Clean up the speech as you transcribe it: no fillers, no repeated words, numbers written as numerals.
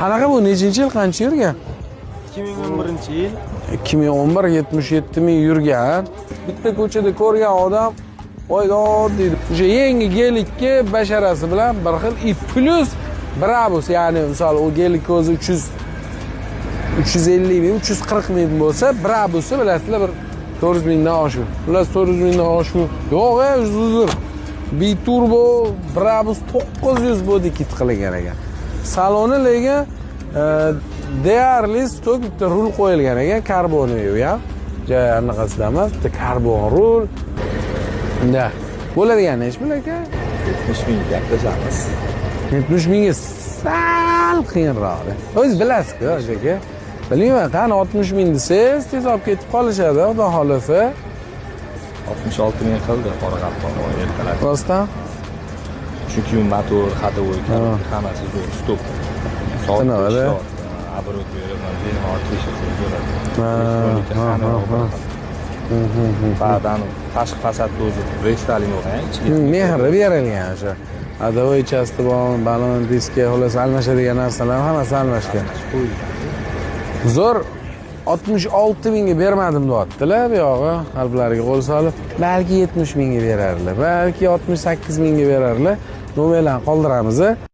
Qanaqa bu nechinchi yil, qancha yurgan? 2011-yil. 2011 77 ming yurgan. Bitta ko'chada ko'rgan odam voydod deydi. O'sha yangi gelikka basharasi bilan bir xil ip plus Brabus, ya'ni misol u gelik o'zi 350 ming, 340 ming bo'lsa, Brabus'i bilasizlar bir 400 mingdan oshiq. Ular 400 mingdan oshiq. Yo'q, uzr. Biturbo Brabus 900 bo'ldi kit qilingan ekan. Saloni lekin deyarli stok bitta rul qo'yilgan ekan, karboniy ham. Joy anaqasida emas, bitta karbon rul. Unda bo'ladigan ish bilan aka 70 ming gaplashamiz. 70 mingga sal qiyinroq. O'zingiz bilasiz-ku, aka. Bilmayman, qani 60 ming desangiz, tez olib ketib qolishadi, xudo xolasa. 66 ming qildi Qoraqalpoq ertalab. Rostdan? Chunki u motor, ходовой, hammasi zo'r stok. Qanaqada? Оборот beraman, benzin ortishi bo'ladi. Ba'dan tashqi fasadda o'zi restalin bo'lgan, ichiga Mehrli berilgan o'sha. Adaviy chasti balon, diska, xolos almashadigan narsalar hammasi almashgan. Zo'r 66 mingga bermadim deyaptilar, bu yog'i qalblariga qo'l solib. Balki 70 mingga berarlar, balki 68 mingga berarlar. Nomerlarni qoldiramiz.